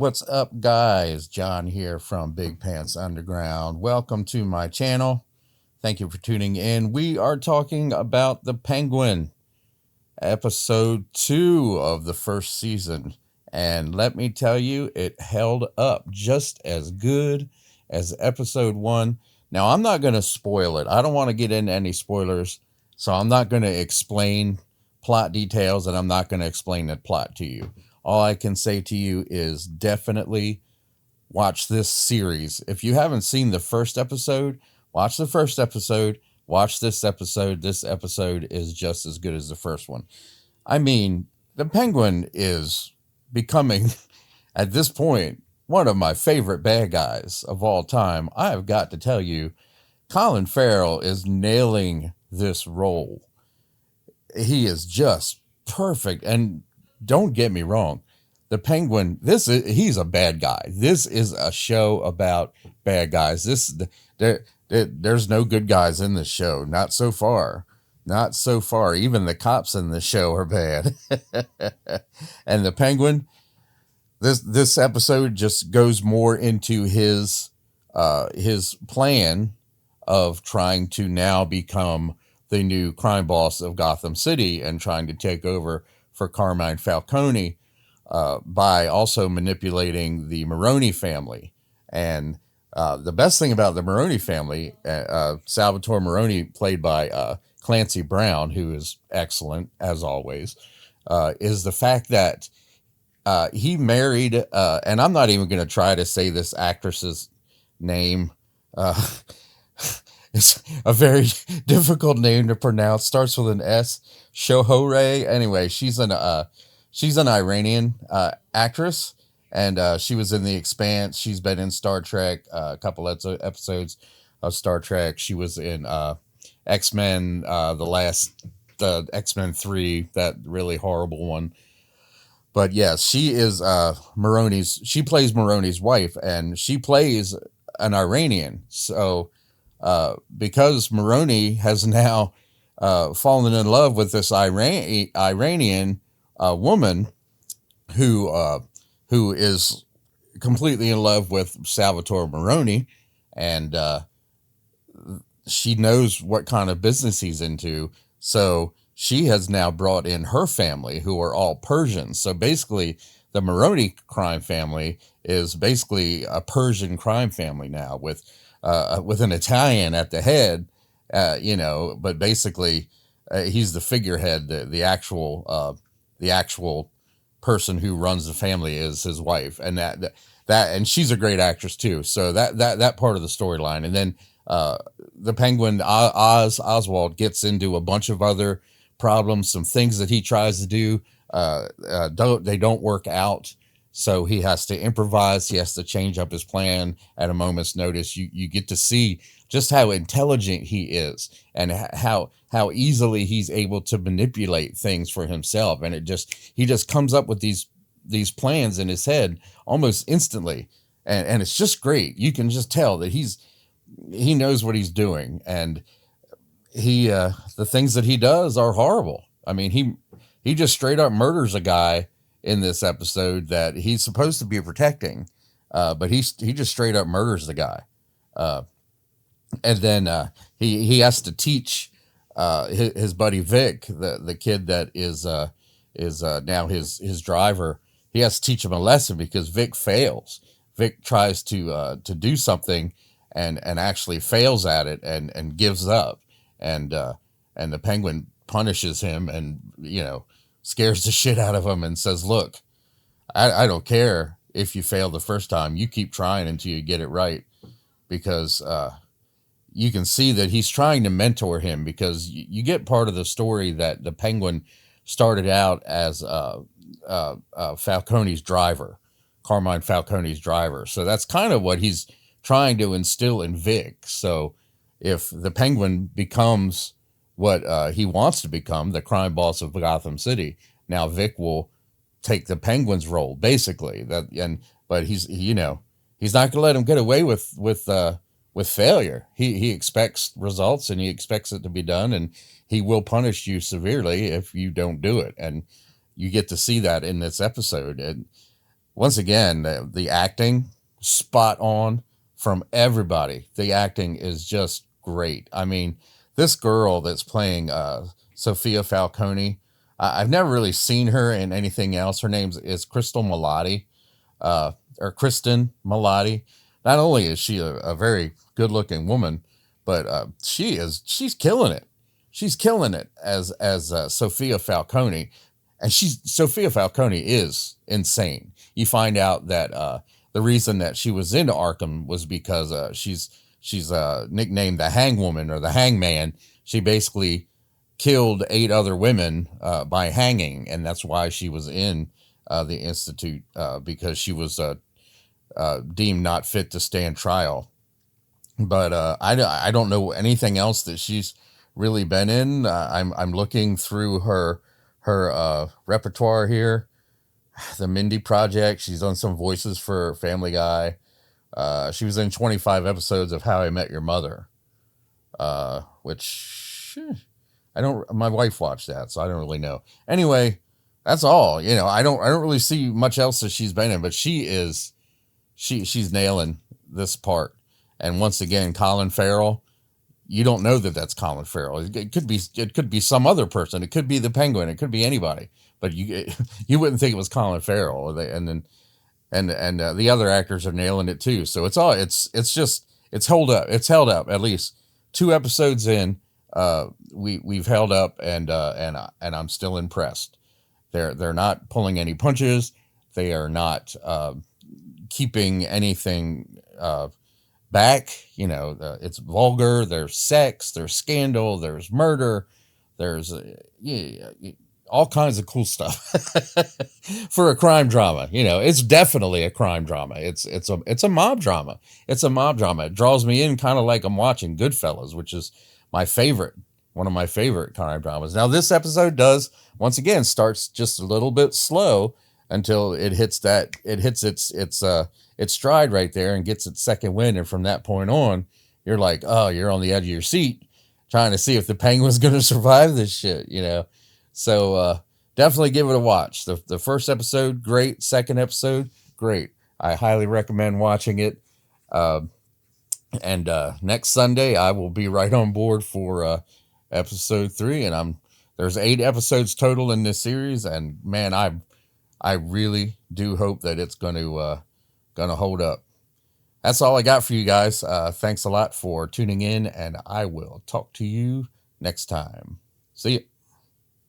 What's up, guys? John here from Big Pants Underground. Welcome to my channel. Thank you for tuning in. We are talking about The Penguin, episode 2 of the first season. And let me tell you, it held up just as good as episode 1. Now, I'm not going to spoil it. I don't want to get into any spoilers, so I'm not going to explain plot details, and I'm not going to explain the plot to you. All I can say to you is definitely watch this series. If you haven't seen the first episode, watch the first episode. Watch this episode. This episode is just as good as the first one. I mean, the Penguin is becoming, at this point, one of my favorite bad guys of all time. I've got to tell you, Colin Farrell is nailing this role. He is just perfect. And don't get me wrong, the Penguin, he's a bad guy. This is a show about bad guys. There's no good guys in this show. Not so far. Not so far. Even the cops in the show are bad. And the Penguin, this episode just goes more into his plan of trying to now become the new crime boss of Gotham City and trying to take over for Carmine Falcone by also manipulating the Maroni family. And the best thing about the Maroni family, Salvatore Maroni, played by Clancy Brown, who is excellent as always, is the fact that he married, and I'm not even going to try to say this actress's name. It's a very difficult name to pronounce. Starts with an S. Shohore. Anyway, she's an Iranian actress, and she was in The Expanse. She's been in Star Trek, a couple episodes of Star Trek. She was in X-Men, the X-Men 3, that really horrible one. But yes, she is she plays Maroni's wife, and she plays an Iranian. So because Maroni has now fallen in love with this Iranian woman who is completely in love with Salvatore Maroni, and she knows what kind of business he's into. So she has now brought in her family, who are all Persians. So basically, the Maroni crime family is basically a Persian crime family now, with an Italian at the head, but basically he's the figurehead. The actual person who runs the family is his wife, and and she's a great actress too. So that part of the storyline, and then the Penguin Oswald gets into a bunch of other problems, some things that he tries to do don't work out. So he has to improvise. He has to change up his plan at a moment's notice. You get to see just how intelligent he is, and how easily he's able to manipulate things for himself. And he just comes up with these plans in his head almost instantly, and it's just great. You can just tell that he knows what he's doing, and the things that he does are horrible. I mean, he just straight up murders a guy in this episode that he's supposed to be protecting, but he just straight up murders the guy, and then he has to teach his buddy Vic, the kid that is now his driver. He has to teach him a lesson because Vic fails. Vic tries to do something and actually fails at it and gives up, and the Penguin punishes him and scares the shit out of him and says, look, I don't care if you fail the first time. You keep trying until you get it right, because you can see that he's trying to mentor him, because you get part of the story that the Penguin started out as Falcone's driver, Carmine Falcone's driver. So that's kind of what he's trying to instill in Vic. So if the Penguin becomes what he wants to become, the crime boss of Gotham City, now Vic will take the Penguin's role, basically. But he's not going to let him get away with failure. He expects results, and he expects it to be done, and he will punish you severely if you don't do it. And you get to see that in this episode. And once again, the acting spot on from everybody. The acting is just great. I mean, this girl that's playing Sophia Falcone, I've never really seen her in anything else. Her name is Crystal Milotti, or Kristen Milotti. Not only is she a very good looking woman, but she's killing it. She's killing it as Sophia Falcone, and Sophia Falcone is insane. You find out that the reason that she was into Arkham was because she's nicknamed the Hangwoman or the Hangman. She basically killed 8 other women by hanging, and that's why she was in the institute, because she was deemed not fit to stand trial. But I don't know anything else that she's really been in. I'm looking through her repertoire here. The Mindy Project. She's done some voices for Family Guy. She was in 25 episodes of How I Met Your Mother, which I don't. My wife watched that, so I don't really know. Anyway, that's all. You know, I don't really see much else that she's been in, but she's nailing this part. And once again, Colin Farrell. You don't know that that's Colin Farrell. It could be some other person. It could be the Penguin. It could be anybody. But you wouldn't think it was Colin Farrell. And the other actors are nailing it too. So it's held up. It's held up. At least 2 episodes in, we've held up, and I'm still impressed. They're not pulling any punches. They are not keeping anything back. You know, it's vulgar. There's sex. There's scandal. There's murder. There's all kinds of cool stuff for a crime drama. You know, it's definitely a crime drama. It's a mob drama. It's a mob drama. It draws me in kind of like I'm watching Goodfellas, which is one of my favorite crime dramas. Now, this episode does, once again, starts just a little bit slow until it hits its stride right there and gets its second wind. And from that point on, you're like, oh, you're on the edge of your seat trying to see if the Penguin's going to survive this shit, you know? So definitely give it a watch. The first episode, great. Second episode, great. I highly recommend watching it. And next Sunday, I will be right on board for episode 3. And there's 8 episodes total in this series. And man, I really do hope that it's going to hold up. That's all I got for you guys. Thanks a lot for tuning in, and I will talk to you next time. See ya.